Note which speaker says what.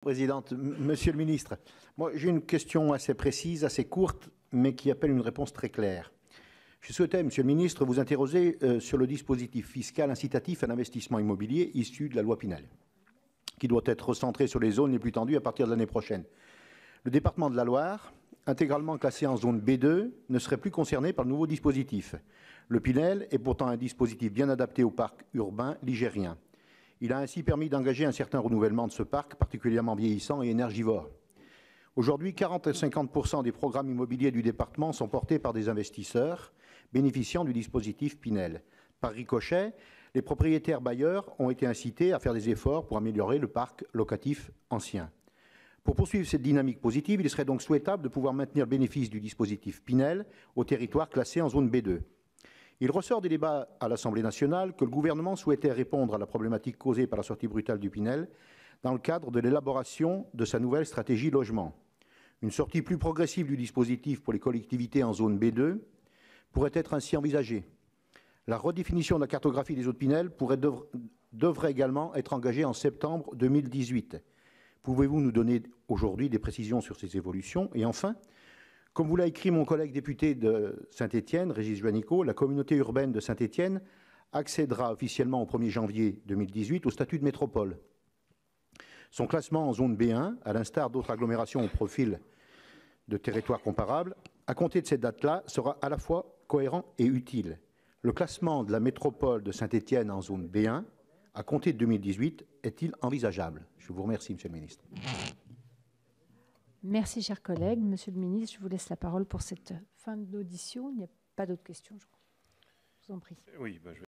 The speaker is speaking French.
Speaker 1: Présidente, Monsieur le Ministre, moi j'ai une question assez précise, assez courte, mais qui appelle une réponse très claire. Je souhaitais, Monsieur le Ministre, vous interroger sur le dispositif fiscal incitatif à l'investissement immobilier issu de la loi Pinel, qui doit être recentré sur les zones les plus tendues à partir de l'année prochaine. Le département de la Loire, intégralement classé en zone B2, ne serait plus concerné par le nouveau dispositif. Le Pinel est pourtant un dispositif bien adapté au parc urbain ligérien. Il a ainsi permis d'engager un certain renouvellement de ce parc, particulièrement vieillissant et énergivore. Aujourd'hui, 40 à 50% des programmes immobiliers du département sont portés par des investisseurs bénéficiant du dispositif Pinel. Par ricochet, les propriétaires bailleurs ont été incités à faire des efforts pour améliorer le parc locatif ancien. Pour poursuivre cette dynamique positive, il serait donc souhaitable de pouvoir maintenir le bénéfice du dispositif Pinel au territoire classé en zone B2. Il ressort des débats à l'Assemblée nationale que le gouvernement souhaitait répondre à la problématique causée par la sortie brutale du Pinel dans le cadre de l'élaboration de sa nouvelle stratégie logement. Une sortie plus progressive du dispositif pour les collectivités en zone B2 pourrait être ainsi envisagée. La redéfinition de la cartographie des eaux de Pinel devrait également être engagée en septembre 2018. Pouvez-vous nous donner aujourd'hui des précisions sur ces évolutions? Et enfin, comme vous l'a écrit mon collègue député de Saint-Étienne, Régis Juanico, la communauté urbaine de Saint-Étienne accédera officiellement au 1er janvier 2018 au statut de métropole. Son classement en zone B1, à l'instar d'autres agglomérations au profil de territoires comparables, à compter de cette date-là, sera à la fois cohérent et utile. Le classement de la métropole de Saint-Étienne en zone B1, à compter de 2018, est-il envisageable? Je vous remercie, Monsieur le Ministre.
Speaker 2: Merci, chers collègues. Monsieur le Ministre, je vous laisse la parole pour cette fin d'audition. Il n'y a pas d'autres questions, je crois. Je vous en prie.
Speaker 3: Oui,